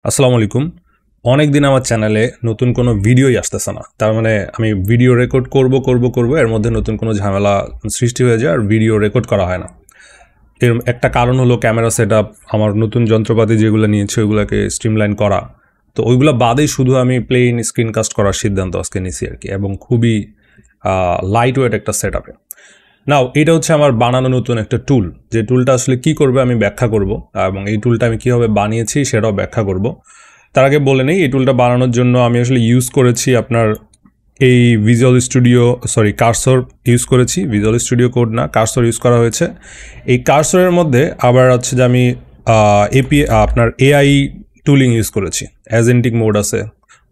আসসালামু আলাইকুম। অনেক দিন আমার চ্যানেলে নতুন কোনো ভিডিওই আসতেছে না। তার মানে আমি ভিডিও রেকর্ড করব এর মধ্যে নতুন কোনো ঝামেলা সৃষ্টি হয়ে যায় আর ভিডিও রেকর্ড করা হয় না। এর একটা কারণ হলো ক্যামেরা সেটআপ, আমার নতুন যন্ত্রপাতি যেগুলো নিয়েছি ওইগুলোকে স্ট্রিমলাইন করা। তো ওইগুলো বাদেই শুধু আমি প্লেন স্ক্রিনকাস্ট করার সিদ্ধান্ত আজকে নিয়েছি আর কি, এবং খুবই লাইট ওয়েট একটা সেটআপে। নাও এটা হচ্ছে আমার বানানো নতুন একটা টুল, যে টুলটা আসলে কি করবে আমি ব্যাখ্যা করব, এবং এই টুলটা আমি কীভাবে বানিয়েছি সেটাও ব্যাখ্যা করব। তার আগে বলে নেই, এই টুলটা বানানোর জন্য আমি আসলে ইউজ করেছি আপনার এই কার্সর ইউজ করেছি। ভিজুয়াল স্টুডিও কোড না, কার্সর ইউজ করা হয়েছে। এই কার্সরের মধ্যে আবার হচ্ছে যে আমি আপনার এআই টুলিং ইউজ করেছি। অ্যাজেন্টিক মোড আছে,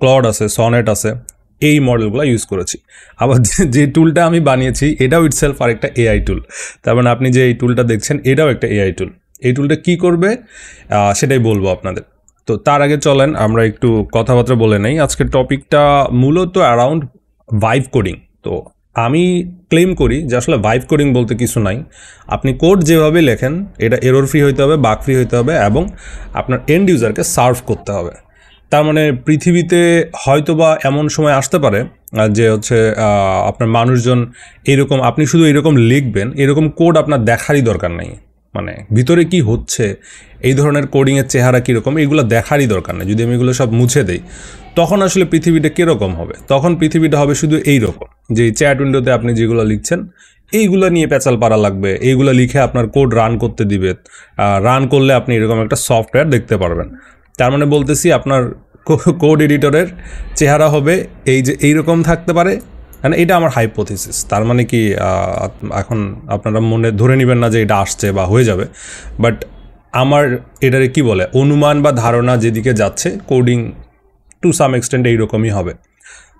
ক্লড আছে, সনেট আছে, এই মডেলগুলো ইউজ করেছি। আবার যে টুলটা আমি বানিয়েছি এটাও ইটসেলফ আরেকটা এআই টুল। তার মানে আপনি যে এই টুলটা দেখছেন এটাও একটা এআই টুল। এই টুলটা কী করবে সেটাই বলবো আপনাদের। তো তার আগে চলেন আমরা একটু কথাবার্তা বলে নেই। আজকের টপিকটা মূলত অ্যারাউন্ড ভাইব কোডিং। তো আমি ক্লেম করি যে আসলে ভাইব কোডিং বলতে কিছু নাই। আপনি কোড যেভাবে লেখেন এটা এরর ফ্রি হইতে হবে, বাগ ফ্রি হইতে হবে, এবং আপনার এন্ড ইউজারকে সার্ভ করতে হবে। তার মানে পৃথিবীতে হয়তোবা এমন সময় আসতে পারে যে হচ্ছে আপনার মানুষজন এরকম, আপনি শুধু এরকম লিখবেন, এরকম কোড আপনার দেখারই দরকার নেই। মানে ভিতরে কি হচ্ছে, এই ধরনের কোডিংয়ের চেহারা কীরকম, এগুলো দেখারই দরকার নেই। যদি আমি এগুলো সব মুছে দেই তখন আসলে পৃথিবীটা কীরকম হবে? তখন পৃথিবীটা হবে শুধু এইরকম, যে চ্যাট উইন্ডোতে আপনি যেগুলো লিখছেন এইগুলো নিয়ে পেঁচাল পারা লাগবে, এইগুলো লিখে আপনার কোড রান করতে দিবে। রান করলে আপনি এরকম একটা সফটওয়্যার দেখতে পারবেন। তার মানে বলতেছি আপনার কোড এডিটরের চেহারা হবে এই যে এইরকম থাকতে পারে। মানে এটা আমার হাইপোথিসিস। তার মানে কি এখন আপনারা মনে ধরে নেবেন না যে এটা আসছে বা হয়ে যাবে, বাট আমার এটারে কি বলে অনুমান বা ধারণা যেদিকে যাচ্ছে, কোডিং টু সাম এক্সটেন্ট এইরকমই হবে।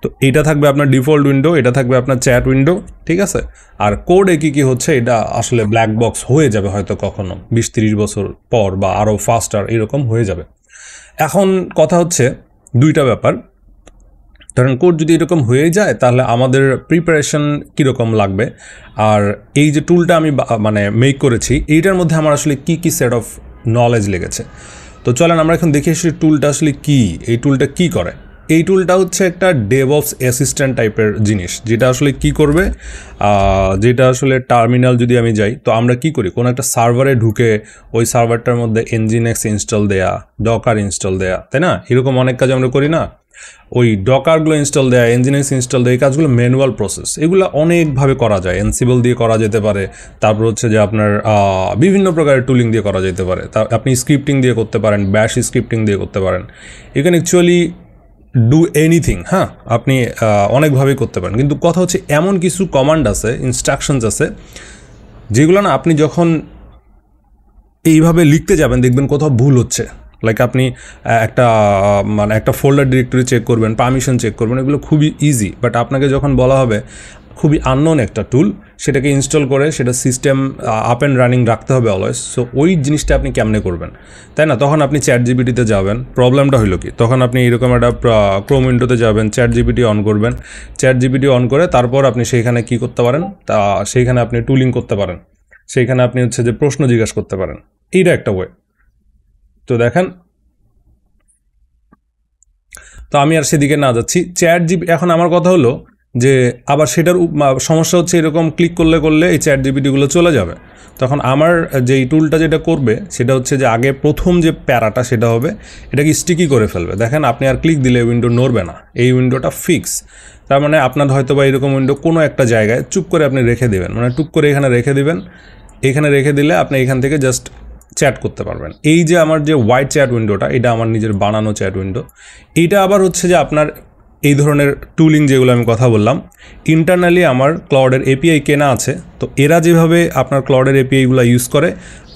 তো এটা থাকবে আপনার ডিফল্ট উইন্ডো, এটা থাকবে আপনার চ্যাট উইন্ডো, ঠিক আছে। আর কোডে কী কী হচ্ছে এটা আসলে ব্ল্যাক বক্স হয়ে যাবে হয়তো কখনো 20-30 বছর পর, বা আরও ফাস্টার এরকম হয়ে যাবে। এখন কথা হচ্ছে দুইটা ব্যাপার। কারণ কোড যদি এরকম হয়ে যায় তাহলে আমাদের প্রিপারেশন কীরকম লাগবে, আর এই যে টুলটা আমি মানে মেক করেছি এইটার মধ্যে আমার আসলে কি কি সেট অফ নলেজ লেগেছে। তো চলেন আমরা এখন দেখি আসলে টুলটা আসলে কি, এই টুলটা কি করে। এই টুলটা হচ্ছে একটা ডেভঅপস অ্যাসিস্ট্যান্ট টাইপের জিনিস, যেটা আসলে কি করবে, যেটা আসলে টার্মিনাল যদি আমি যাই তো আমরা কি করি, কোনো একটা সার্ভারে ঢুকে ওই সার্ভারটার মধ্যে nginx ইনস্টল দেয়া, ডকার ইনস্টল দেয়া, তাই না? এরকম অনেক কাজ আমরা করি না? ওই ডকারগুলো ইনস্টল দেয়া, nginx ইনস্টল দেয়, এই কাজগুলো ম্যানুয়াল প্রসেস। এগুলো অনেকভাবে করা যায়, এনসিবল দিয়ে করা যেতে পারে, তারপর হচ্ছে যে আপনার বিভিন্ন প্রকারের টুলিং দিয়ে করা যেতে পারে। তা আপনি স্ক্রিপ্টিং দিয়ে করতে পারেন, ব্যাশ স্ক্রিপ্টিং দিয়ে করতে পারেন। You can actually do anything. হ্যাঁ, আপনি অনেকভাবেই করতে পারেন, কিন্তু কথা হচ্ছে এমন কিছু কমান্ড আছে, ইনস্ট্রাকশনস আছে যেগুলো না আপনি যখন এইভাবে লিখতে যাবেন দেখবেন কোথাও ভুল হচ্ছে। লাইক আপনি একটা ফোল্ডার ডিরেক্টরি চেক করবেন, পারমিশন চেক করবেন, এগুলো খুবই ইজি। বাট আপনাকে যখন বলা হবে খুবই আননোন একটা টুল, সেটাকে ইনস্টল করে সেটা সিস্টেম আপ অ্যান্ড রানিং রাখতে হবে অলওয়েজ। সো ওই জিনিসটা আপনি কেমনে করবেন, তাই না? তখন আপনি চ্যাট জিপিটিতে যাবেন। প্রবলেমটা হলো কি, তখন আপনি এরকম একটা ক্রোম উইন্ডোতে যাবেন, চ্যাট জিপিটি অন করবেন। চ্যাট জিপিটি অন করে তারপর আপনি সেইখানে কি করতে পারেন, তা সেইখানে আপনি টুলিং করতে পারেন, সেইখানে আপনি হচ্ছে যে প্রশ্ন জিজ্ঞাসা করতে পারেন। এইটা একটা ওয়ে। তো দেখেন, তো আমি আর সেদিকে না যাচ্ছি। চ্যাট জিপি, এখন আমার কথা হলো যে আবার সেটার সমস্যা হচ্ছে এরকম ক্লিক করলে এই চ্যাট জিপিটিগুলো চলে যাবে। তখন আমার যে এই টুলটা যেটা করবে সেটা হচ্ছে যে আগে প্রথম যে প্যারাটা সেটা হবে এটাকে স্টিকি করে ফেলবে। দেখেন আপনি আর ক্লিক দিলে উইন্ডো নড়বে না, এই উইন্ডোটা ফিক্স। তার মানে আপনার হয়তো বা এরকম উইন্ডো কোনো একটা জায়গায় চুপ করে আপনি রেখে দেবেন, মানে টুক করে এখানে রেখে দেবেন। এখানে রেখে দিলে আপনি এখান থেকে জাস্ট চ্যাট করতে পারবেন। এই যে আমার যে হোয়াইট চ্যাট উইন্ডোটা, এটা আমার নিজের বানানো চ্যাট উইন্ডো। এইটা আবার হচ্ছে যে আপনার এই ধরনের টুলিং যেগুলো আমি কথা বললাম, ইন্টারনালি আমার ক্লাউডের এপিআই কেনা আছে। তো এরা যেভাবে আপনার ক্লাউডের এপিআইগুলো ইউজ করে,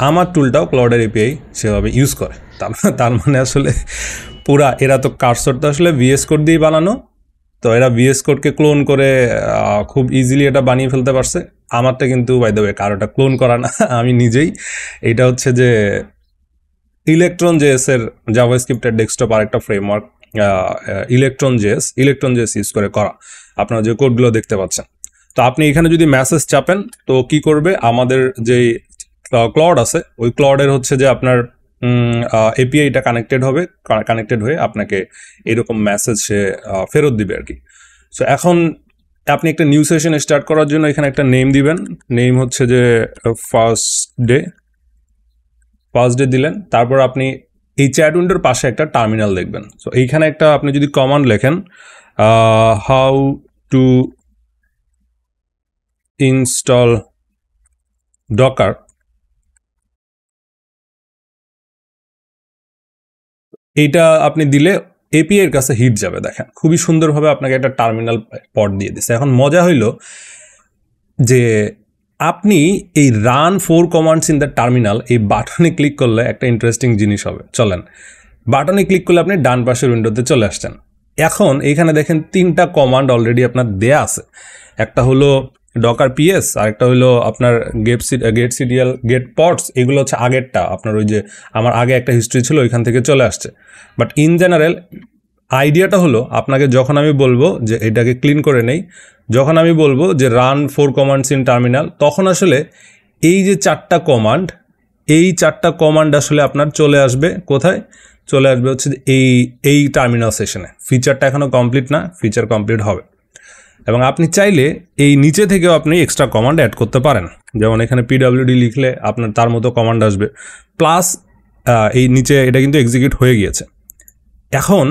আমার টুলটাও ক্লাউডের এপিআই সেভাবে ইউজ করে। তার মানে আসলে পুরা এরা তো কার্সরটা আসলে ভিএস কোড দিয়ে বানানো, তো এরা ভিএস কোডকে ক্লোন করে খুব ইজিলি এটা বানিয়ে ফেলতে পারছে। আমারটা কিন্তু বাই দ্য ওয়ে কারোটা ক্লোন করা না, আমি নিজেই। এটা হচ্ছে যে ইলেকট্রন জেএস এর জাভাস্ক্রিপ্টের ডেস্কটপ আরেকটা ফ্রেমওয়ার্ক, ইলেকট্রন জেএস ইউজ করে করা আপনারা যে কোডগুলো দেখতে পাচ্ছেন। তো আপনি এখানে যদি মেসেজ চাপেন তো কি করবে, আমাদের যে ক্লড আছে ওই ক্লডের হচ্ছে যে আপনার এপিআইটা কানেক্টেড হবে, কানেক্টেড হয়ে আপনাকে এরকম মেসেজ সে ফেরত দিবে আর কি। সো এখন আপনি একটা নিউ সেশন স্টার্ট করার জন্য এখানে একটা নেম দিবেন, নেম হচ্ছে যে ফার্স্ট ডে দিলেন। তারপর আপনি এই চ্যাট উইন্ডোর পাশে একটা টার্মিনাল দেখবেন। সো এইখানে একটা আপনি যদি কমান্ড লেখেন হাউ টু ইনস্টল ডকার, এইটা আপনি দিলে এপিআই এর কাছে হিট যাবে। দেখেন খুবই সুন্দরভাবে আপনাকে একটা টার্মিনাল পড দিয়ে দিচ্ছে। এখন মজা হইল যে আপনি এই run 4 commands in the terminal এই বাটনে ক্লিক করলে একটা ইন্টারেস্টিং জিনিস হবে। চলেন, বাটনে ক্লিক করলে আপনি ডান পাশের উইন্ডোতে চলে আসছেন। এখন এইখানে দেখেন 3টা কমান্ড অলরেডি আপনার দেয়া আছে। একটা হলো ডকার পিএস, আরেকটা হলো আপনার গেট সিরিয়াল গেট পডস, এগুলো হচ্ছে আগেরটা। আপনার ওই যে আমার আগে একটা হিস্ট্রি ছিল ওইখান থেকে চলে আসছে। বাট ইন জেনারেল আইডিয়াটা হলো আপনাকে যখন আমি বলবো যে এটাকে ক্লিন করে নেই, যখন আমি বলবো যে রান 4 কমান্ডস ইন টার্মিনাল, তখন আসলে এই যে 4টা কমান্ড, এই 4টা কমান্ড আসলে আপনার চলে আসবে কোথায়? চলে আসবে হচ্ছে এই টার্মিনাল সেশনে। ফিচারটা এখনও কমপ্লিট না, ফিচার কমপ্লিট হবে। এবং আপনি চাইলে এই নিচে থেকেও আপনি এক্সট্রা কমান্ড অ্যাড করতে পারেন। যেমন এখানে পিডব্লিউডি লিখলে আপনার তার মতো কমান্ড আসবে, প্লাস এই নিচে এটা কিন্তু এক্সিকিউট হয়ে গিয়েছে। এখন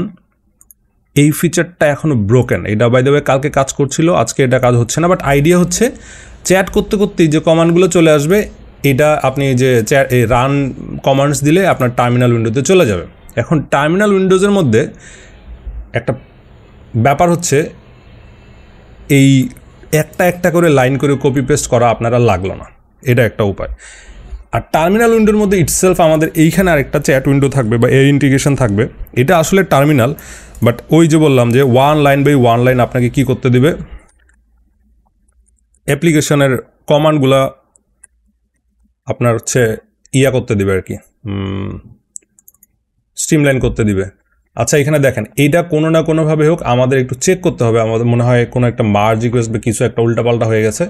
এই ফিচারটা এখনও ব্রোকেন। এটা বাই দ্য ওয়ে কালকে কাজ করছিল, আজকে এটা কাজ হচ্ছে না। বাট আইডিয়া হচ্ছে চ্যাট করতে করতেই যে কমান্ডগুলো চলে আসবে, এটা আপনি যে চ্যাট এই রান কমান্ডস দিলে আপনার টার্মিনাল উইন্ডোতে চলে যাবে। এখন টার্মিনাল উইন্ডোজের মধ্যে একটা ব্যাপার হচ্ছে এই একটা একটা করে লাইন করে কপি পেস্ট করা আপনারা লাগলো না, এটা একটা উপায়। আর টার্মিনাল উইন্ডোর মধ্যে ইটসেলফ আমাদের এইখানে আরেকটা চ্যাট উইন্ডো থাকবে বা এর ইন্টিগ্রেশন থাকবে। এটা আসলে টার্মিনাল, বাট ওই যে বললাম যে 1 লাইন বাই 1 লাইন আপনাকে কি করতে দিবে, অ্যাপ্লিকেশনের কমান্ডগুলা আপনার হচ্ছে ইয়া করতে দিবে আর কি, স্ট্রিমলাইন করতে দিবে। আচ্ছা এখানে দেখেন এইটা কোনো না কোনোভাবে হোক আমাদের একটু চেক করতে হবে। আমাদের মনে হয় কোনো একটা মার্জ রিকোয়েস্ট বা কিছু একটা উল্টাপাল্টা হয়ে গেছে,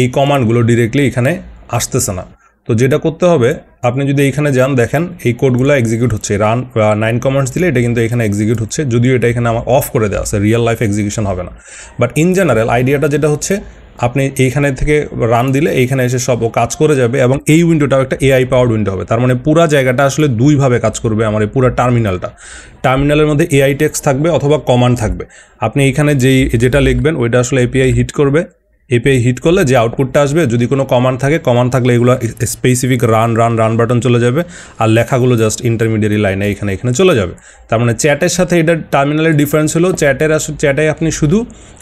এই কমান্ডগুলো ডিরেক্টলি এখানে আসতেছে না। তো যেটা করতে হবে, আপনি যদি এইখানে যান দেখেন এই কোডগুলো এক্সিকিউট হচ্ছে, রান 9 কমান্ডস দিলে এটা কিন্তু এখানে এক্সিকিউট হচ্ছে, যদিও এটা এখানে আমার অফ করে দেওয়া আছে, রিয়েল লাইফ এক্সিকিউশন হবে না। বাট ইন জেনারেল আইডিয়াটা যেটা হচ্ছে, আপনি এইখানে থেকে রান দিলে এইখানে এসে সব কাজ করে যাবে, এবং এই উইন্ডোটাও একটা এআই পাওয়ার্ড উইন্ডো হবে। তার মানে পুরো জায়গাটা আসলে দুইভাবে কাজ করবে। আমার এই পুরো টার্মিনালের মধ্যে এআই টেক্সট থাকবে অথবা কমান্ড থাকবে। আপনি এইখানে যেটা লিখবেন ওইটা আসলে এপিআই হিট করবে, এপিআই হিট করলে যে আউটপুটটা আসবে, যদি কোনো কমান্ড থাকে, কমান্ড থাকলে এগুলো স্পেসিফিক রান বাটন চলে যাবে, আর লেখাগুলো জাস্ট ইন্টারমিডিয়েট লাইনে এখানে চলে যাবে। তার মানে চ্যাটের সাথে এটা টার্মিনালের ডিফারেন্স হলো, চ্যাটে আপনি শুধু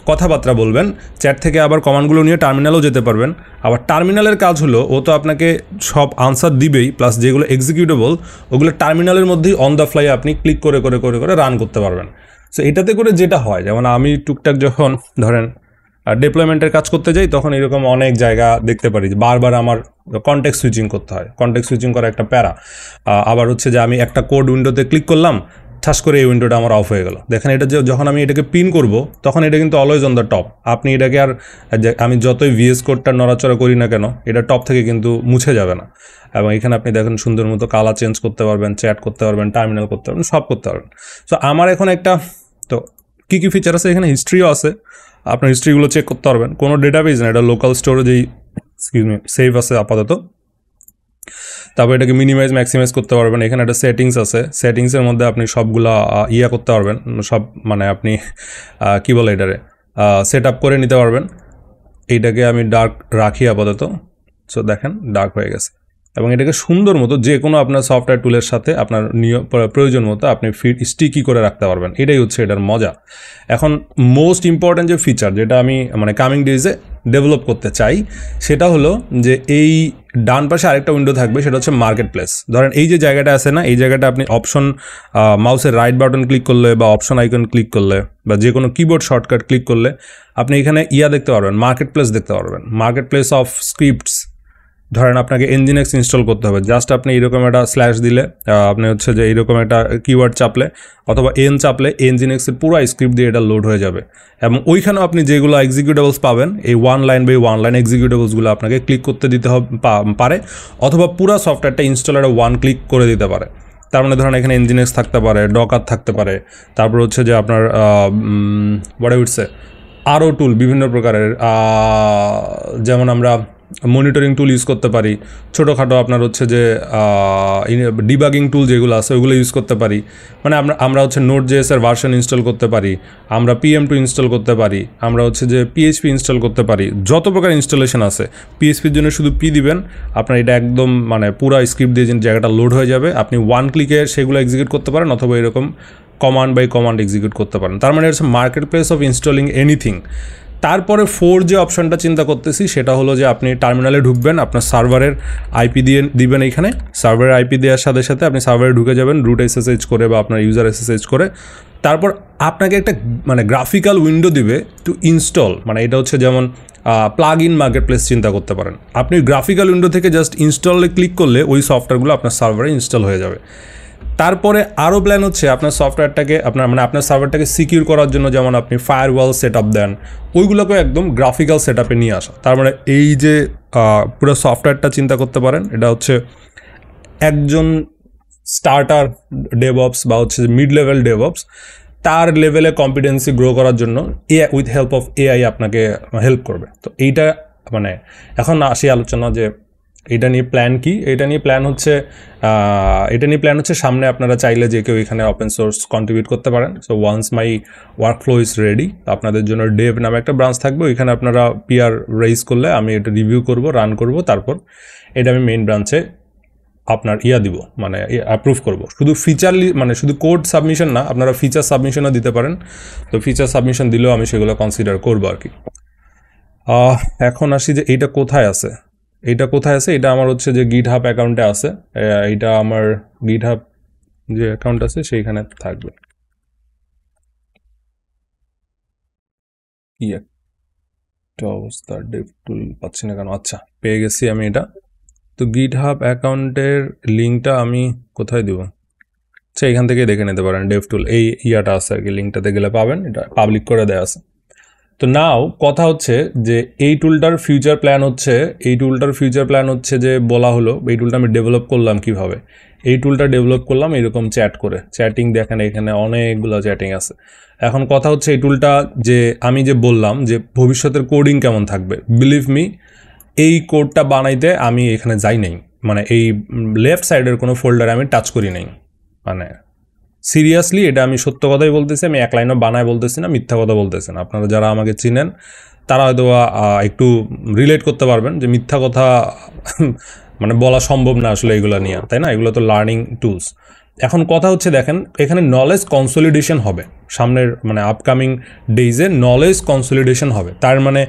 কথাবার্তা বলবেন, চ্যাট থেকে আবার কমান্ডগুলো নিয়ে টার্মিনালেও যেতে পারবেন। আবার টার্মিনালের কাজ হলো ও তো আপনাকে সব আনসার দিবেই, প্লাস যেগুলো এক্সিকিউটেবল ওগুলো টার্মিনালের মধ্যেই অন দ্য ফ্লাই আপনি ক্লিক করে করে করে করে রান করতে পারবেন। সো এটাতে করে যেটা হয়, যেমন আমি টুকটাক যখন ধরেন ডিপ্লয়মেন্টের কাজ করতে যাই, তখন এরকম অনেক জায়গা দেখতে পারি যে বারবার আমার কনটেক্সট সুইচিং করতে হয়। কনটেক্সট সুইচিং করা একটা প্যারা। আবার হচ্ছে যে আমি একটা কোড উইন্ডোতে ক্লিক করলাম, ঠাস করে এই উইন্ডোটা আমার অফ হয়ে গেল। দেখেন এটা যখন আমি এটাকে পিন করব, তখন এটা কিন্তু অলওয়েজ অন দ্য টপ। আপনি এটাকে আর আমি যতই ভিএস কোডটা নড়াচড়া করি না কেন, এটা টপ থেকে কিন্তু মুছে যাবে না। এবং এখানে আপনি দেখেন সুন্দর মতো কালার চেঞ্জ করতে পারবেন, চ্যাট করতে পারবেন, টার্মিনাল করতে পারবেন, সব করতে পারবেন। সো আমার এখন একটা তো কী কী ফিচার আছে, এখানে হিস্ট্রিও আছে, আপনার হিস্ট্রিগুলো চেক করতে পারবেন। কোনো ডেটাবেস না, এটা লোকাল স্টোরেজেই সেভ আছে আপাতত। তারপর এটাকে মিনিমাইজ ম্যাক্সিমাইজ করতে পারবেন। এখানে একটা সেটিংস আছে, সেটিংসের মধ্যে আপনি সবগুলা ইয়া করতে পারবেন, সব মানে আপনি কি বলে এটারে সেট আপ করে নিতে পারবেন। এইটাকে আমি ডার্ক রাখি আপাতত। সো দেখেন ডার্ক হয়ে গেছে, এবং এটাকে সুন্দর মতো যে কোনো আপনার সফটওয়্যার টুলের সাথে আপনার প্রয়োজন মতো আপনি স্টিকি করে রাখতে পারবেন। এটাই হচ্ছে এটার মজা। এখন মোস্ট ইম্পর্ট্যান্ট যে ফিচার, যেটা আমি মানে কামিং ডেজে ডেভেলপ করতে চাই, সেটা হলো যে এই ডান পাশে আরেকটা উইন্ডো থাকবে, সেটা হচ্ছে মার্কেট প্লেস। ধরেন এই যে জায়গাটা আছে না, এই জায়গাটা আপনি অপশন মাউসের রাইট বাটন ক্লিক করলে বা অপশন আইকন ক্লিক করলে বা যে কোনো কিবোর্ড শর্টকাট ক্লিক করলে আপনি এখানে দেখতে পারবেন, মার্কেট প্লেস দেখতে পারবেন, মার্কেট প্লেস অফ স্ক্রিপ্টস। ধরেন আপনাকে Nginx ইনস্টল করতে হবে, জাস্ট আপনি এরকম একটা স্ল্যাশ দিলে আপনি হচ্ছে যে এইরকম একটা কিওয়ার্ড চাপলে অথবা চাপলে Nginx-এর পুরো স্ক্রিপ্ট দিয়ে এটা লোড হয়ে যাবে এবং ওইখানেও আপনি যেগুলো এক্সিকিউটেবলস পাবেন এই 1 লাইন বাই 1 লাইন এক্সিকিউটেবলসগুলো আপনাকে ক্লিক করতে দিতে পারে অথবা পুরো সফটওয়্যারটা ইনস্টলারে 1 ক্লিক করে দিতে পারে। তার মানে ধরেন এখানে Nginx থাকতে পারে, ডকার থাকতে পারে, তারপর হচ্ছে যে আপনার বড় উঠছে আরও টুল বিভিন্ন প্রকারের, যেমন আমরা মনিটরিং টুল ইউজ করতে পারি, ছোটোখাটো আপনার হচ্ছে যে ডিবাগিং টুল যেগুলো আছে ওগুলো ইউজ করতে পারি, মানে আমরা হচ্ছে Node.js এর ভার্সন ইনস্টল করতে পারি, আমরা PM2 ইনস্টল করতে পারি, আমরা হচ্ছে যে PHP ইনস্টল করতে পারি, যত প্রকার ইনস্টলেশন আছে PHP-র জন্য শুধু P দিবেন, আপনার এটা একদম মানে পুরো স্ক্রিপ্ট দিয়ে যে জায়গাটা লোড হয়ে যাবে, আপনি 1 ক্লিকে সেগুলো এক্সিকিউট করতে পারেন অথবা এরকম কমান্ড বাই কমান্ড এক্সিকিউট করতে পারেন। তার মানে হচ্ছে market place of installing anything. তারপরে 4 যে অপশনটা চিন্তা করতেছি সেটা হলো যে আপনি টার্মিনালে ঢুকবেন, আপনার সার্ভারের আইপি দিয়ে দিবেন, এইখানে সার্ভারের আইপি দেওয়ার সাথে সাথে আপনি সার্ভারে ঢুকে যাবেন রুট SSH করে বা আপনার ইউজার SSH করে। তারপর আপনাকে একটা মানে গ্রাফিক্যাল উইন্ডো দিবে টু ইনস্টল, মানে এটা হচ্ছে যেমন প্লাগ ইন মার্কেট প্লেস চিন্তা করতে পারেন। আপনি গ্রাফিক্যাল উইন্ডো থেকে জাস্ট ইনস্টলে ক্লিক করলে ওই সফটওয়্যারগুলো আপনার সার্ভারে ইনস্টল হয়ে যাবে। তারপরে আরও প্ল্যান হচ্ছে আপনার সফটওয়্যারটাকে আপনার সার্ভারটাকে সিকিউর করার জন্য যেমন আপনি ফায়ারওয়াল সেট আপ দেন, ওইগুলোকে একদম গ্রাফিক্যাল সেট আপে নিয়ে আসা। তার মানে এই যে পুরো সফটওয়্যারটা চিন্তা করতে পারেন, এটা হচ্ছে একজন স্টার্টার ডেভঅপস বা হচ্ছে মিড লেভেল ডেভঅপস তার লেভেলে কম্পিটেন্সি গ্রো করার জন্য উইথ হেল্প অফ AI আপনাকে হেল্প করবে। তো এইটা মানে এখন আসি আলোচনা যে এটা নিয়ে প্ল্যান কি। এটা নিয়ে প্ল্যান হচ্ছে সামনে আপনারা চাইলে যে কেউ এখানে ওপেন সোর্স কন্ট্রিবিউট করতে পারেন। So once my workflow is ready, আপনাদের জন্য ডেভ নামে একটা ব্রাঞ্চ থাকবে, ওইখানে আপনারা PR রেইজ করলে আমি এটা রিভিউ করব, রান করব, তারপর এটা আমি মেইন ব্রাঞ্চে আপনার দিব, মানে অ্যাপ্রুভ করব। শুধু মানে শুধু কোড সাবমিশন না, আপনারা ফিচার সাবমিশনও দিতে পারেন। তো ফিচার সাবমিশন দিলেও আমি সেগুলো কনসিডার করবো আর কি। এখন আসি যে এইটা কোথায় আছে। এটা আমার হচ্ছে যে GitHub অ্যাকাউন্টে আছে। এইটা আমার GitHub যে অ্যাকাউন্ট আছে সেইখানে থাকবে। কি একটা অবস্থা, ডেভ টুল পাচ্ছি না কেন। আচ্ছা, পেয়ে গেছি আমি এটা। তো GitHub অ্যাকাউন্টের লিঙ্কটা আমি কোথায় দেবো? আচ্ছা, এখান থেকে দেখে নিতে পারেন, ডেভ টুল এই আছে আর কি, লিঙ্কটাতে গেলে পাবেন, এটা পাবলিক করে দেওয়া আছে। তো নাও কথা হচ্ছে যে এই টুলটার ফিউচার প্ল্যান হচ্ছে যে বলা হলো এই টুলটা আমি ডেভেলপ করলাম কিভাবে। এই টুলটা ডেভেলপ করলাম এরকম চ্যাট করে, চ্যাটিং দেখেন এখানে অনেকগুলো চ্যাটিং আছে। এখন কথা হচ্ছে এই টুলটা যে আমি যে বললাম যে ভবিষ্যতের কোডিং কেমন থাকবে, বিলিভ মি এই কোডটা বানাইতে আমি এখানে যাই নাই, মানে এই লেফট সাইডের কোনো ফোল্ডারে আমি টাচ করি নাই। মানে সিরিয়াসলি এটা আমি সত্য কথাই বলতেছি, আমি এক লাইনও বানায় বলতেছি না, মিথ্যা কথা বলতেছি না। আপনারা যারা আমাকে চিনেন তারা হয়তো একটু রিলেট করতে পারবেন যে মিথ্যা কথা মানে বলা সম্ভব না আসলে এগুলো নিয়ে, তাই না? এগুলো তো লার্নিং টুলস। এখন কথা হচ্ছে দেখেন এখানে নলেজ কনসলিডেশন হবে সামনের, মানে আপকামিং ডেইজে নলেজ কনসলিডেশন হবে। তার মানে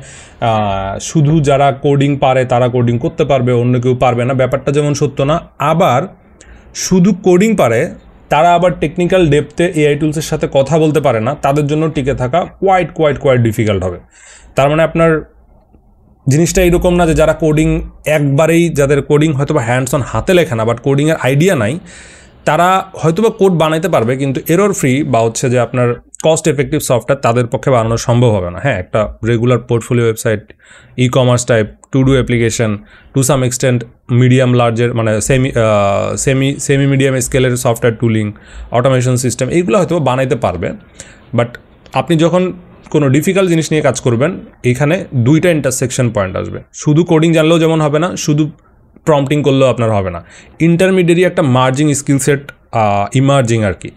শুধু যারা কোডিং পারে তারা কোডিং করতে পারবে, অন্য কেউ পারবে না, ব্যাপারটা যেমন সত্য না। আবার শুধু কোডিং পারে তারা আবার টেকনিক্যাল ডেপথে AI টুলসের সাথে কথা বলতে পারে না, তাদের জন্য টিকে থাকা কোয়াইট ডিফিকাল্ট হবে। তার মানে আপনার জিনিসটা এইরকম না যে যারা কোডিং একবারেই, যাদের কোডিং হয়তো বা হ্যান্ডস অন হাতে লেখা না বাট কোডিংয়ের আইডিয়া নাই, তারা হয়তো বা কোড বানাইতে পারবে কিন্তু এরর ফ্রি বা হচ্ছে যে আপনার কস্ট এফেক্টিভ সফটওয়্যার তাদের পক্ষে বানানো সম্ভব হবে না। হ্যাঁ, একটা regular portfolio website, ecommerce type, to do application, to some extent medium লার্জের মানে সেমি মিডিয়াম স্কেলের সফটওয়্যার টুলিং, অটোমেশন সিস্টেম, এইগুলো হয়তো বানাইতে পারবে। বাট আপনি যখন কোনো ডিফিকাল্ট জিনিস নিয়ে কাজ করবেন এখানে দুইটা ইন্টারসেকশন পয়েন্ট আসবে। শুধু কোডিং জানলেও যেমন হবে না, শুধু প্রম্পটিং করলেও আপনার হবে না। ইন্টারমিডিয়েট একটা মার্জিং স্কিল সেট ইমার্জিং আর কি,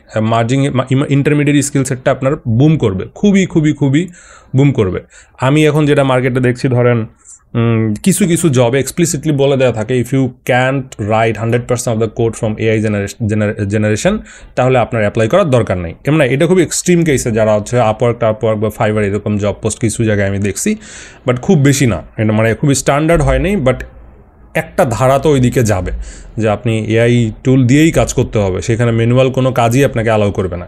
ইন্টারমিডিয়েট স্কিল সেটটা আপনার বুম করবে, খুবই বুম করবে। আমি এখন যেটা মার্কেটে দেখছি, ধরেন কিছু জবে এক্সপ্লিসিটলি বলে দেওয়া থাকে if you can't write 100% of the code from AI generation তাহলে আপনার অ্যাপ্লাই করার দরকার নেই। এমন এটা খুবই এক্সট্রিম কেসে যারা হচ্ছে আপওয়ার্ক বা ফাইবার এরকম জব পোস্ট কিছু জায়গায় আমি দেখছি, বাট খুব বেশি না, এটা মানে খুবই স্ট্যান্ডার্ড হয়নি। বাট একটা ধারা তো ওই দিকে যাবে যে আপনি AI টুল দিয়েই কাজ করতে হবে, সেখানে ম্যানুয়াল কোনো কাজই আপনাকে অ্যালাউ করবে না।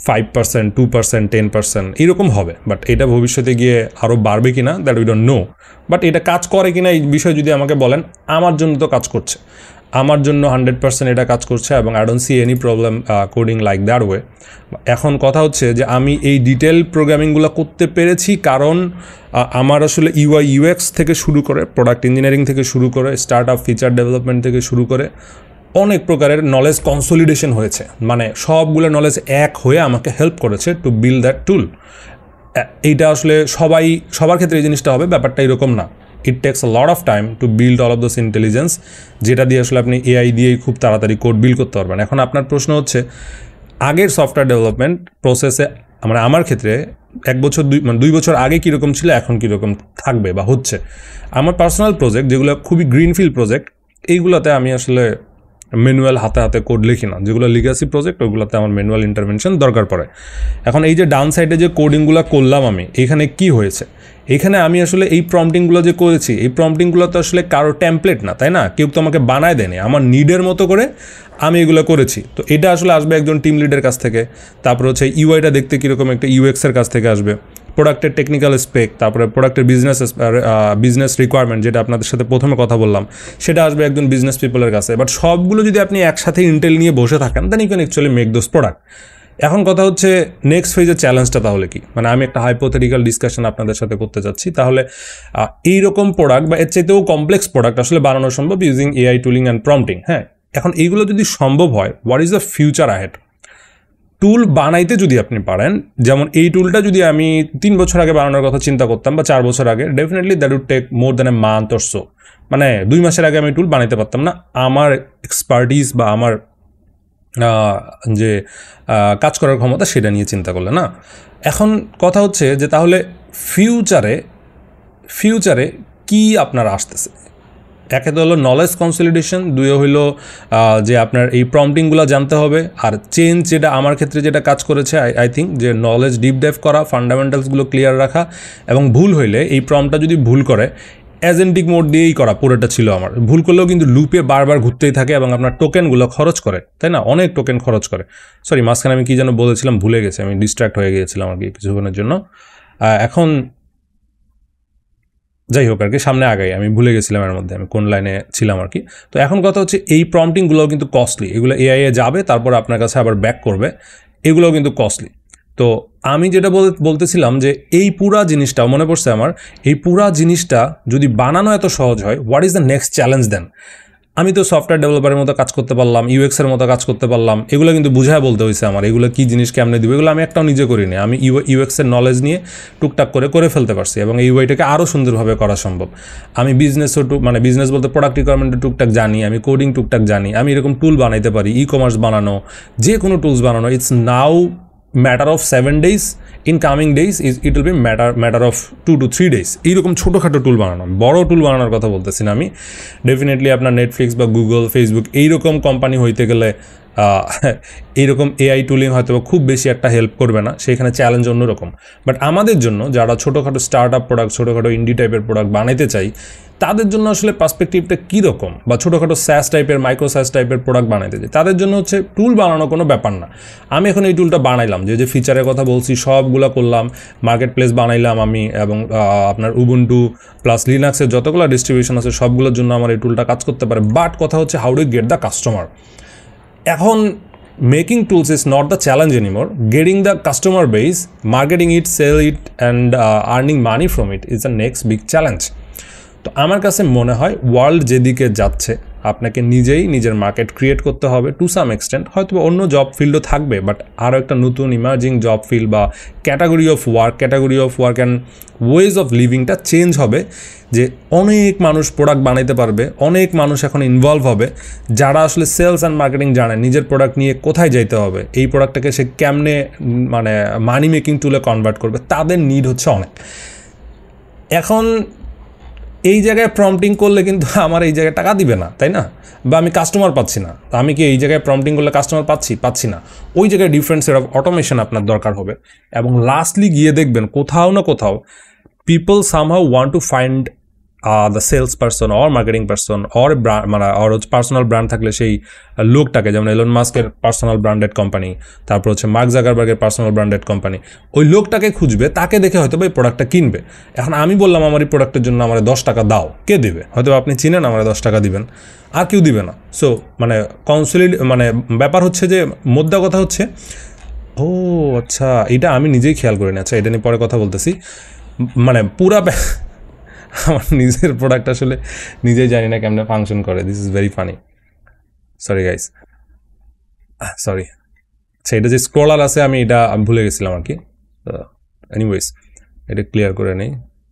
5%, 2%, 10% এরকম হবে, বাট এটা ভবিষ্যতে গিয়ে আরও বাড়বে কিনা that we don't know. But এটা কাজ করে কিনা এই বিষয়ে যদি আমাকে বলেন, আমার জন্য তো কাজ করছে, আমার জন্য 100% এটা কাজ করছে, এবং I don't see any problem coding like that way. এখন কথা হচ্ছে যে আমি এই ডিটেল প্রোগ্রামিংগুলো করতে পেরেছি কারণ আমার আসলে UI UX থেকে শুরু করে প্রোডাক্ট ইঞ্জিনিয়ারিং থেকে শুরু করে স্টার্ট আপ ফিচার ডেভেলপমেন্ট থেকে শুরু করে অনেক প্রকারের নলেজ কনসলিডেশন হয়েছে, মানে সবগুলো নলেজ এক হয়ে আমাকে হেল্প করেছে টু বিল্ড দ্যাট টুল। এইটা আসলে সবার ক্ষেত্রে এই জিনিসটা হবে, ব্যাপারটা এরকম না। It takes a lot of time to build all of those intelligence, যেটা দিয়ে আসলে আপনি AI দিয়েই খুব তাড়াতাড়ি কোড বিল্ড করতে পারবেন। এখন আপনার প্রশ্ন হচ্ছে আগের সফটওয়্যার ডেভেলপমেন্ট প্রসেসে, মানে আমার ক্ষেত্রে 1 বছর 2 বছর আগে কীরকম ছিল, এখন কীরকম থাকবে বা হচ্ছে। আমার পার্সোনাল প্রজেক্ট যেগুলো খুবই গ্রিনফিল্ড প্রজেক্ট, এইগুলোতে আমি আসলে ম্যানুয়াল হাতে হাতে কোড লিখি না। যেগুলো লিগাসি প্রজেক্ট ওগুলোতে আমার ম্যানুয়াল ইন্টারভেনশন দরকার পড়ে। এখন এই যে ডাউন সাইডে যে কোডিংগুলো করলাম আমি, এখানে কি হয়েছে, এখানে আমি আসলে এই প্রম্পটিংগুলো যে করেছি, এই প্রম্পটিংগুলো তো আসলে কারো টেমপ্লেট না, তাই না? কেউ তো আমাকে বানায় দেয়নি, আমার নিডের মতো করে আমি এগুলো করেছি। তো এটা আসলে আসবে একজন টিম লিডের কাছ থেকে, তারপর হচ্ছে ইউআইটা দেখতে কীরকম একটা UX-এর কাছ থেকে আসবে, প্রোডাক্টের টেকনিক্যাল স্পেক, তারপরে প্রোডাক্টের বিজনেস রিকোয়ারমেন্ট, যেটা আপনাদের সাথে প্রথমে কথা বললাম, সেটা আসবে একজন বিজনেস পিপলের কাছে। বাট সবগুলো যদি আপনি একসাথে ইন্টেল নিয়ে বসে থাকেন, then you can actually make those product. এখন কথা হচ্ছে নেক্সট ফেজের চ্যালেঞ্জটা তাহলে কি, মানে আমি একটা হাইপোথেটিক্যাল ডিসকাশন আপনাদের সাথে করতে চাচ্ছি। তাহলে এইরকম প্রোডাক্ট বা এর চাইতেও কমপ্লেক্স প্রোডাক্ট আসলে বানানো সম্ভব using AI tooling and prompting. হ্যাঁ, এখন এইগুলো যদি সম্ভব হয়, what is the future ahead? Tool বানাইতে যদি আপনি পারেন, যেমন এই টুলটা যদি আমি 3 বছর আগে বানানোর কথা চিন্তা করতাম বা 4 বছর আগে, definitely that would take more than a month or so. মানে 2 মাসের আগে আমি টুল বানাইতে পারতাম না, আমার এক্সপার্টিস বা আমার যে কাজ করার ক্ষমতা সেটা নিয়ে চিন্তা করলে না। এখন কথা হচ্ছে যে তাহলে ফিউচারে কি আপনার আসতেছে? একে তো হলো নলেজ কনসলিডেশন, দুয়ে হইলো যে আপনার এই প্রম্পটিংগুলো জানতে হবে, আর চেঞ্জ যেটা আমার ক্ষেত্রে যেটা কাজ করেছে আই থিঙ্ক যে নলেজ ডিপ ডাইভ করা, ফান্ডামেন্টালসগুলো ক্লিয়ার রাখা, এবং ভুল হইলে এই প্রম্পটটা যদি ভুল করে অ্যাজেন্টিক মোড দিয়েই করা পুরোটা ছিল আমার। ভুল করলেও কিন্তু লুপে বারবার ঘুরতেই থাকে এবং আপনার টোকেনগুলো খরচ করে, তাই না? অনেক টোকেন খরচ করে। সরি, মাঝখানে আমি কী যেন বলেছিলাম ভুলে গেছি, আমি ডিস্ট্র্যাক্ট হয়ে গিয়েছিলাম আর কি কিছুক্ষণের জন্য। এখন যাই হোক আর কি, সামনে আগাই, আমি ভুলে গেছিলাম এর মধ্যে আমি কোন লাইনে ছিলাম আর কি। তো এখন কথা হচ্ছে এই প্রম্পটিংগুলোও কিন্তু কস্টলি, এগুলো AI এ যাবে তারপর আপনার কাছে আবার ব্যাক করবে, এগুলোও কিন্তু কস্টলি। তো আমি যেটা বলতেছিলাম যে এই পুরা জিনিসটা মনে পড়ছে আমার, এই পুরা জিনিসটা যদি বানানো এত সহজ হয়, what is the next challenge then? আমি তো সফটওয়্যার ডেভেলপারের মতো কাজ করতে পারলাম, UX-এর মতো কাজ করতে পারলাম, এগুলো কিন্তু বুঝায় বলতে হয়েছে আমার, এগুলো কী জিনিস কেমনে দিব, এগুলো আমি একটাও নিজে করিনি। আমি UX-এর নলেজ নিয়ে টুকটাক করে ফেলতে পারছি, এবং এই UIটাকে আরও সুন্দরভাবে করা সম্ভব। আমি বিজনেস বলতে প্রোডাক্ট রিকোয়ারমেন্টের টুকটাক জানি, আমি কোডিং টুকটাক জানি, আমি এরকম টুল বানাইতে পারি, ই-কমার্স বানানো, যে কোনো টুলস বানানো। It's now matter of 7 days, in coming days it will be matter of 2 to 3 days। এইরকম ছোটোখাটো টুল বানানো, বড় টুল বানানোর কথা বলতেছি না আমি। ডেফিনেটলি আপনার নেটফ্লিক্স বা গুগল, ফেসবুক এইরকম কোম্পানি হইতে গেলে এইরকম AI টুলিং হয়তো খুব বেশি একটা হেল্প করবে না, সেখানে চ্যালেঞ্জ অন্যরকম। বাট আমাদের জন্য যারা ছোটোখাটো স্টার্ট আপ প্রোডাক্ট, ছোটোখাটো ইন্ডি টাইপের প্রোডাক্ট বানাইতে চাই, তাদের জন্য আসলে পার্সপেক্টিভটা কীরকম, বা ছোটোখাটো স্যাস টাইপের, মাইক্রো স্যাস টাইপের প্রোডাক্ট বানাইতে চাই, তাদের জন্য হচ্ছে টুল বানানো কোনো ব্যাপার না। আমি এখন এই টুলটা বানাইলাম, যে ফিচারের কথা বলছি সবগুলো করলাম, মার্কেট প্লেস বানাইলাম আমি, এবং আপনার উবুন্টু প্লাস লিনাক্সের যতগুলো ডিস্ট্রিবিউশন আছে সবগুলোর জন্য আমার এই টুলটা কাজ করতে পারে। বাট কথা হচ্ছে how do get the customer? এখন making tools is not the challenge anymore, getting the customer base, marketing it, sell it and earning money from it is the next big challenge. তো আমার কাছে মনে হয় world যেদিকে যাচ্ছে, আপনাকে নিজেই নিজের মার্কেট ক্রিয়েট করতে হবে টু সাম এক্সটেন্ট। হয়তো অন্য জব ফিল্ডও থাকবে, বাট আরও একটা নতুন ইমার্জিং জব ফিল্ড বা category of work and ways of লিভিংটা চেঞ্জ হবে, যে অনেক মানুষ প্রোডাক্ট বানাইতে পারবে, অনেক মানুষ এখন ইনভলভ হবে, যারা আসলে সেলস অ্যান্ড মার্কেটিং জানে, নিজের প্রোডাক্ট নিয়ে কোথায় যাইতে হবে, এই প্রোডাক্টটাকে সে কেমনে মানি মেকিং টুলে কনভার্ট করবে, তাদের নিড হচ্ছে অনেক। এখন এই জায়গায় প্রম্পটিং করলে কিন্তু আমার এই জায়গায় টাকা দিবে না, তাই না? বা আমি কাস্টমার পাচ্ছি না। আমি কি এই জায়গায় প্রম্পটিং করলে কাস্টমার পাচ্ছি না। ওই জায়গায় ডিফারেন্ট সেট অফ অটোমেশন আপনার দরকার হবে। এবং লাস্টলি গিয়ে দেখবেন কোথাও না কোথাও people somehow want to find the sales person or marketing person or মানে অর হচ্ছে পার্সোনাল ব্র্যান্ড থাকলে সেই লোকটাকে, যেমন এলন মাস্কের পার্সোনাল ব্র্যান্ডেড কোম্পানি, তারপর হচ্ছে মার্ক জাকারবার্গের পার্সোনাল ব্র্যান্ডেড কোম্পানি, ওই লোকটাকে খুঁজবে, তাকে দেখে হয়তো এই প্রোডাক্টটা কিনবে। এখন আমি বললাম আমার এই প্রোডাক্টের জন্য আমার 10 টাকা দাও, কে দেবে? হয়তো আপনি চিনেন, আমার 10 টাকা দিবেন, আর কেউ দিবে না। সো মানে মানে ব্যাপার হচ্ছে যে মোদ্দা কথা হচ্ছে, ও আচ্ছা এটা আমি নিজেই খেয়াল করি না, আচ্ছা এটা নিয়ে পরে কথা বলতেছি। মানে পুরা আমার নিজের প্রোডাক্ট আসলে নিজেই জানি না কেমনে ফাংশন করে। This is very funny, sorry guys, sorry. আচ্ছা এটা যে স্ক্রলার আছে আমি ভুলে গেছিলাম আর কি। এনিওয়েজ এটা ক্লিয়ার করে নেই,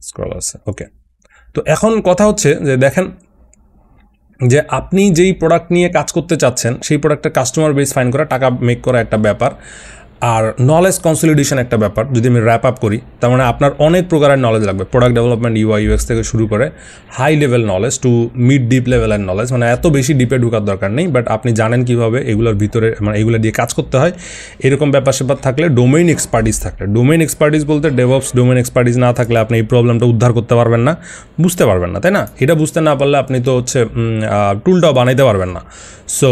স্ক্রলার আছে, ওকে। তো এখন কথা হচ্ছে যে দেখেন যে আপনি যেই প্রোডাক্ট নিয়ে কাজ করতে চাচ্ছেন সেই প্রোডাক্টের কাস্টমার বেস ফাইন করা, টাকা মেক করা একটা ব্যাপার, আর নলেজ কনসলিডেশন একটা ব্যাপার। যদি আমি র্যাপ আপ করি, তার মানে আপনার অনেক প্রকারের নলেজ লাগবে, প্রোডাক্ট ডেভেলপমেন্ট, ইউআই ইউএক্স থেকে শুরু করে high level knowledge to mid deep লেভেলের নলেজ। মানে এত বেশি ডিপে ঢোকার দরকার নেই, বাট আপনি জানেন কীভাবে এগুলোর ভিতরে মানে এগুলো দিয়ে কাজ করতে হয়, এরকম ব্যাপার স্যাপার থাকলে, ডোমেইন এক্সপার্টিস থাকলে। ডোমেইন এক্সপার্টিস বলতে ডেভঅপস ডোমেইন এক্সপার্টিস না থাকলে আপনি এই প্রবলেমটা উদ্ধার করতে পারবেন না, বুঝতে পারবেন না, তাই না? এটা বুঝতে না পারলে আপনি তো হচ্ছে টুলটাও বানাইতে পারবেন না। সো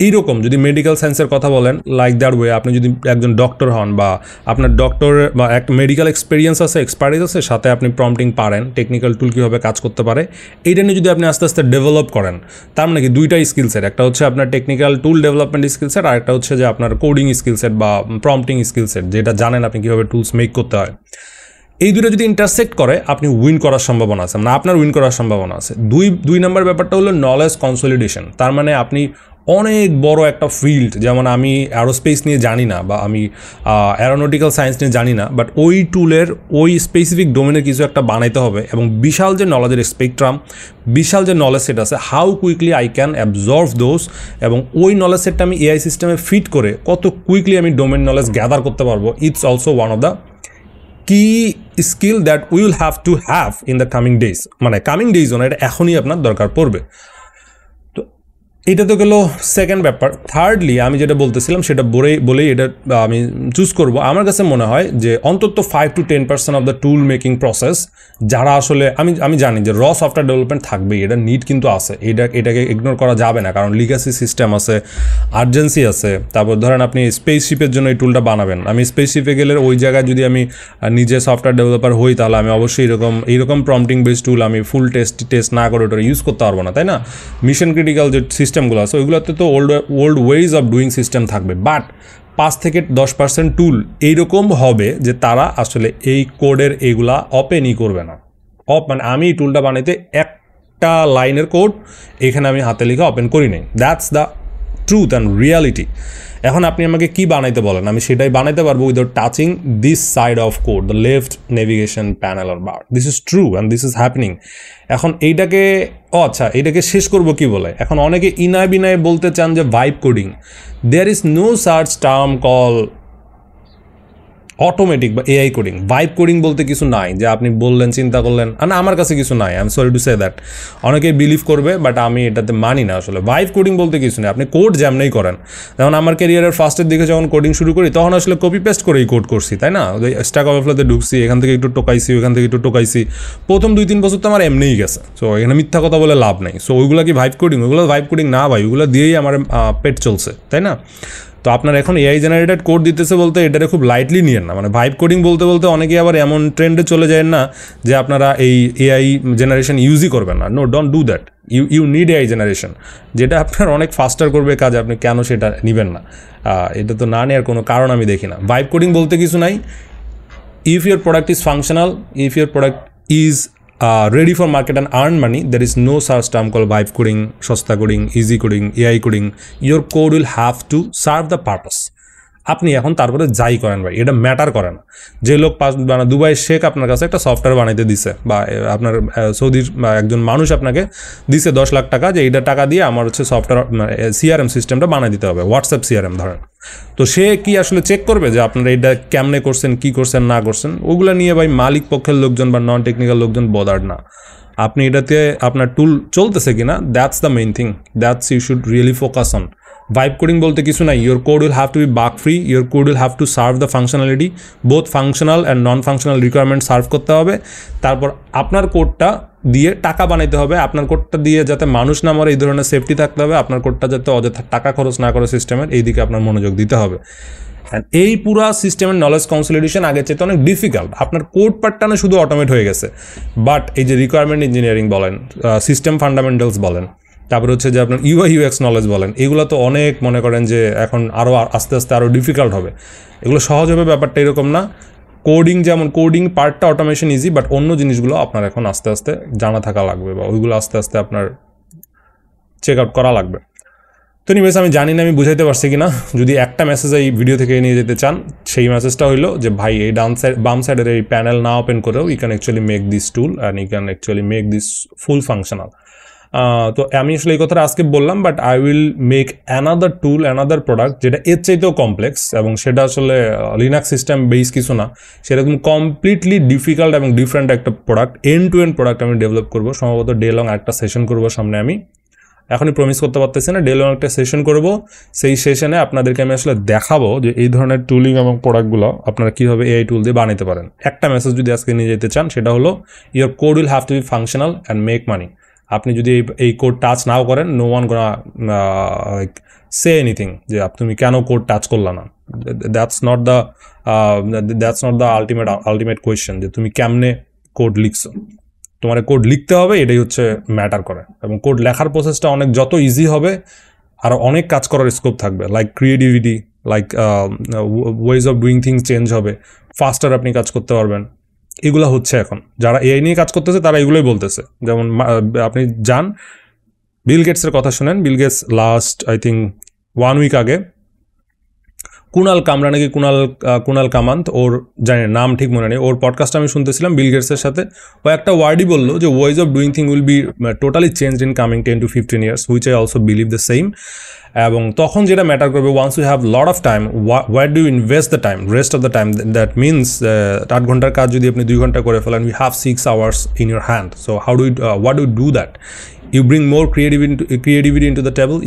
এইরকম যদি মেডিকেল সায়েন্সের কথা বলেন, লাইক দ্যাট ওয়ে, আপনি যদি একজন ডক্টর হন বা আপনার ডক্টরের বা একটা মেডিকেল এক্সপিরিয়েন্স আছে, এক্সপার্টিস আছে, সাথে আপনি প্রম্পটিং পারেন, টেকনিক্যাল টুল কীভাবে কাজ করতে পারে এইটা নিয়ে যদি আপনি আস্তে আস্তে ডেভেলপ করেন, তার মানে কি দুইটাই স্কিল সেট, একটা হচ্ছে আপনার টেকনিক্যাল টুল ডেভেলপমেন্ট স্কিল সেট, আর একটা হচ্ছে যে আপনার কোডিং স্কিল সেট বা প্রম্পটিং স্কিল সেট, যেটা জানেন আপনি কীভাবে টুলস মেক করতে হয়। এই দুটো যদি ইন্টারসেক্ট করে আপনি উইন করার সম্ভাবনা আছে, মানে আপনার উইন করার সম্ভাবনা আছে। দুই নম্বর ব্যাপারটা হলো নলেজ কনসলিডেশন। তার মানে আপনি অনেক বড় একটা ফিল্ড, যেমন আমি অ্যারোস্পেস নিয়ে জানি না বা আমি অ্যারোনটিক্যাল সায়েন্স নিয়ে জানি না, বাট ওই টুলের ওই স্পেসিফিক ডোমেনের কিছু একটা বানাইতে হবে, এবং বিশাল যে নলেজের স্পেকট্রাম, বিশাল যে নলেজ সেট আছে, how quickly I can absorb those, এবং ওই নলেজ সেটটা আমি এআই সিস্টেমে ফিট করে কত কুইকলি আমি ডোমেন নলেজ গ্যাদার করতে পারবো, it's also one of the key skill that will have to have in the coming days. মানে কামিং ডেজ না, এটা এখনই আপনার দরকার পড়বে। তো এটা তো গেল সেকেন্ড ব্যাপার। থার্ডলি আমি যেটা বলতেছিলাম সেটা বলেই এটা আমি চুজ করব। আমার কাছে মনে হয় যে অন্তত 5 to 10% of the tool making process, যারা আসলে আমি জানি যে সফটওয়্যার ডেভেলপমেন্ট থাকবেই, এটা নিড কিন্তু আছে, এটাকে ইগনোর করা যাবে না, কারণ লিগাসি সিস্টেম আছে, আর্জেন্সি আছে। তারপর ধরেন আপনি স্পেসশিপের জন্য এই টুলটা বানাবেন, আমি স্পেসশিপে গেলে ওই জায়গায় যদি আমি নিজে সফটওয়্যার ডেভেলপার হই, তাহলে আমি অবশ্যই এইরকম প্রম্পটিং বেস টুল আমি ফুল টেস্ট না করে ওটা ইউজ করতে পারবো না, তাই না? মিশন ক্রিটিক্যাল যে সিস্টেমগুলো আছে ওইগুলোতে তো old wedge of doing system থাকবে, বাট 5 থেকে 10% টুল এইরকম হবে যে তারা আসলে এই কোডের এইগুলা ওপেনই করবে না। মানে আমি এই টুলটা বানাইতে একটা লাইনের কোড এখানে আমি হাতে লিখে ওপেন করি নাই, that's the truth and reality. এখন আপনি আমাকে কি বানাইতে বলেন, আমি সেটাই বানাইতে পারবো without touching this side of code, the left navigation panel আর bar. This is true and this is happening. এখন এইটাকে আচ্ছা এটাকে শেষ করবো কি বলে? এখন অনেকে ইনায় বিনায় বলতে চান যে vibe coding. There is no search term call automatic বা এআই কোডিং। ভাইব কোডিং বলতে কিছু নাই যে আপনি বললেন, চিন্তা করলেন, না আমার কাছে কিছু নাই, I am sorry to say that. অনেকেই বিলিভ করবে, বাট আমি এটাতে মানি না। আসলে ভাইব কোডিং বলতে কিছু নেই, আপনি কোড যেমনই করেন। যেমন আমার ক্যারিয়ারের ফার্স্টের দিকে যখন কোডিং শুরু করি তখন আসলে কপি পেস্ট করেই কোড করছি, তাই না? ওই স্ট্যাক ওভারফ্লোতে ঢুকছি, এখান থেকে একটু টোকাইছি, ওখান থেকে একটু টোকাইছি, প্রথম 2-3 বছর তো আমার এমনিই গেছে। সো এখানে মিথ্যা কথা বলে লাভ নেই। সো ওইগুলো কি ভাইব কোডিং? ওইগুলো ভাইব কোডিং না ভাই, ওইগুলো দিয়েই আমার পেট চলছে, তাই না? তো আপনার এখন এআই জেনারেটেড কোড দিতেছে বলতে এটারে খুব লাইটলি নিয়েন না। মানে ভাইব কোডিং বলতে বলতে অনেকে আবার এমন ট্রেন্ডে চলে যায় না যে আপনারা এই এআই জেনারেশন ইউজই করবেন না। No, don't do that. You need AI generation, যেটা আপনার অনেক ফাস্টার করবে কাজ, আপনি কেন সেটা নেবেন না? এটা তো না নেওয়ার কোনো কারণ আমি দেখি না। ভাইব কোডিং বলতে কিছু নাই। If your product is functional, if your product is ready for market and earn money, there is no such term called vibe coding, সস্তা coding, easy coding, AI coding. Your code will have to serve the purpose. আপনি এখন তারপরে যাই করেন ভাই, এটা matter করে না। যে লোক দুবাই শেখ আপনার কাছে একটা সফটওয়্যার বানাইতে দিছে, বা আপনার সৌদির একজন মানুষ আপনাকে দিছে 10 লাখ টাকা, যে এইটা টাকা দিয়ে আমার হচ্ছে সফটওয়্যার সিআরএম সিস্টেমটা বানাই দিতে হবে, হোয়াটসঅ্যাপ সিআরএম ধরেন। তো সে কি আসলে চেক করবে যে আপনারা এটা কেমনে করছেন, কি করছেন না করছেন? ওগুলো নিয়ে ভাই মালিক পক্ষের লোকজন বা নন টেকনিক্যাল লোকজন বদার্ড না। আপনি এটাতে আপনার টুল চলতেছে কিনা, that's the main thing, that's you should really focus on. Vibe coding বলতে কিছু নাই, your code will have to be bug free, your code will have to serve the functionality, both functional and non functional requirement serve করতে হবে। তারপর আপনার কোডটা দিয়ে টাকা বানাইতে হবে, আপনার কোডটা দিয়ে যাতে মানুষ না মরে এই ধরনের সেফটি থাকতে হবে, আপনার কোডটা যাতে অযথা টাকা খরচ না করে সিস্টেমের, এই দিকে আপনার মনোযোগ দিতে হবে। অ্যান্ড এই পুরো সিস্টেমের নলেজ কনসলিডেশন আগের চেয়ে অনেক ডিফিকাল্ট। আপনার কোড পার্টটা না শুধু অটোমেট হয়ে গেছে, বাট এই যে রিকোয়ারমেন্ট ইঞ্জিনিয়ারিং বলেন, সিস্টেম ফান্ডামেন্টালস বলেন, তারপরে হচ্ছে যে আপনার UI UX নলেজ বলেন, এগুলো তো অনেক মনে করেন যে এখন আরও আস্তে আস্তে আরও ডিফিকাল্ট হবে। এগুলো সহজ হবে ব্যাপারটা এরকম না। কোডিং যেমন কোডিং পার্টটা অটোমেশন ইজি, বাট অন্য জিনিসগুলো আপনার এখন আস্তে আস্তে জানা থাকা লাগবে, বা ওইগুলো আস্তে আস্তে আপনার চেক আউট করা লাগবে। তো এনিওয়েজ আমি জানি না আমি বুঝাইতে পারছি কিনা। যদি একটা মেসেজ এই ভিডিও থেকে নিয়ে যেতে চান, সেই মেসেজটা হইলো যে ভাই এই বাম সাইডের এই প্যানেল না ওপেন করেও you can actually make this tool and you can actually make this full functional. তো আমি আসলে এই কথাটা আজকে বললাম, but I will make another tool, another product যেটা এর চাইতেও কমপ্লেক্স, এবং সেটা আসলে লিনাক্স সিস্টেম বেস কিছু না, সেরকম কমপ্লিটলি ডিফিকাল্ট এবং ডিফারেন্ট একটা product, end to end product আমি ডেভেলপ করবো। সম্ভবত ডে লং একটা সেশন করবো সামনে, আমি এখনই প্রমিস করতে পারতেছি না, ডে লং একটা সেশন করব। সেই সেশনে আপনাদেরকে আমি আসলে দেখাবো যে এই ধরনের টুলিং এবং প্রোডাক্টগুলো আপনারা কীভাবে AI টুল দিয়ে বানাতে পারেন। একটা মেসেজ যদি আজকে নিয়ে যেতে চান, সেটা হলো your code will have to be functional and make money. আপনি যদি এই কোড টাচ নাও করেন, no one gonna like say anything যে তুমি কেন কোড টাচ করলা না। That's not the ultimate question যে তুমি কেমনে কোড লিখছো। তোমার কোড লিখতে হবে, এটাই হচ্ছে ম্যাটার করে। এবং কোড লেখার প্রসেসটা অনেক যত ইজি হবে, আর অনেক কাজ করার স্কোপ থাকবে, like creativity, like wedge of doing things change হবে, ফাস্টার আপনি কাজ করতে পারবেন। এগুলো হচ্ছে এখন যারা AI নিয়ে কাজ করতেছে তারা এগুলোই বলতেছে। যেমন আপনি যান বিল গেটসের কথা শুনেন, Bill Gates last I think 1 week আগে কুনাল কামরা নাকি কুনাল কামান্ত, ওর জানি নাম ঠিক মনে নেই, ওর পডকাস্ট আমি শুনতেছিলাম বিল গেটসের সাথে। ও একটা ওয়ার্ডই বললো যে ways of doing thing will be totally changed in coming 10 to 15 years, which I also believe the same. এবং তখন যেটা ম্যাটার করবে, once you have lot of time, where do invest the time, rest of the time, that means 8 ঘন্টার কাজ যদি আপনি 2 ঘন্টা করে ফেলেন, you have 6 hours in your hand. So what do you do that? You bring more creativity into the table,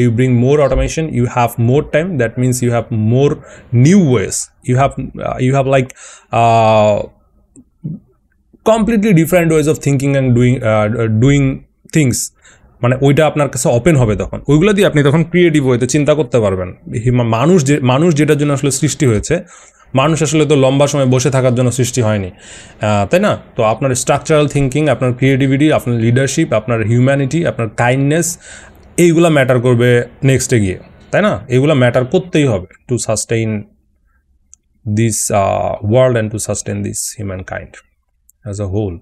you bring more automation, you have more time, that means you have more new ways, you have like completely different ways of thinking and doing things. মানে ওইটা আপনার কাছে open হবে, তখন ওইগুলো দিয়ে আপনি তখন ক্রিয়েটিভ ওয়েতে চিন্তা করতে পারবেন। মানুষ যেটার জন্য আসলে সৃষ্টি হয়েছে, মানুষ আসলে তো লম্বা সময় বসে থাকার জন্য সৃষ্টি হয়নি, তাই না? তো আপনার স্ট্রাকচারাল থিঙ্কিং, আপনার ক্রিয়েটিভিটি, আপনার লিডারশিপ, আপনার হিউম্যানিটি, আপনার কাইন্ডনেস, এইগুলো ম্যাটার করবে নেক্সটে গিয়ে, তাই না? এগুলো ম্যাটার করতেই হবে to sustain this world and to sustain this human kind as a whole.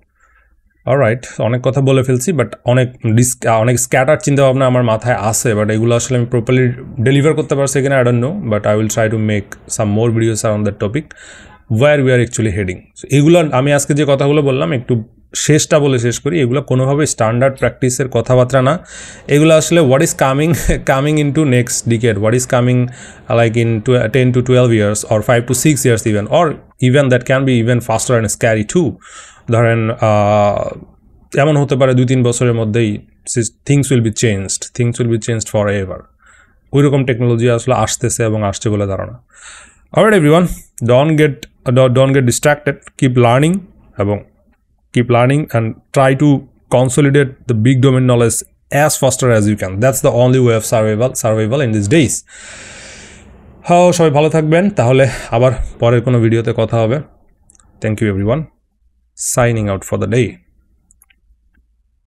Alright, অনেক কথা বলে ফেলছি, বাট অনেক স্ক্যাটার চিন্তাভাবনা আমার মাথায় আসে, বাট এগুলো আসলে আমি প্রপারলি ডেলিভার করতে পারছি কিনা I don't know, but I will try to make some more videos on that topic where we are actually heading. এগুলো আমি আজকে যে কথাগুলো বললাম একটু শেষটা বলে শেষ করি। এগুলো কোনোভাবে স্ট্যান্ডার্ড প্র্যাকটিসের কথাবার্তা না, এগুলো আসলে what is coming in to next decade, what is coming like in 10 to 12 years or 5 to 6 years even, or even that can be even faster and scary too. ধরেন এমন হতে পারে 2-3 বছরের মধ্যেই things will be changed for ever. ওইরকম technology আসলে আসতেছে এবং আসছে বলে ধারণা। Alright everyone, don't get distracted, keep learning and try to consolidate the big domain knowledge as faster as you can. That's the only way of survival in these days. সবাই ভালো থাকবেন, তাহলে আবার পরের কোনো ভিডিওতে কথা হবে। Thank you everyone. Signing out for the day.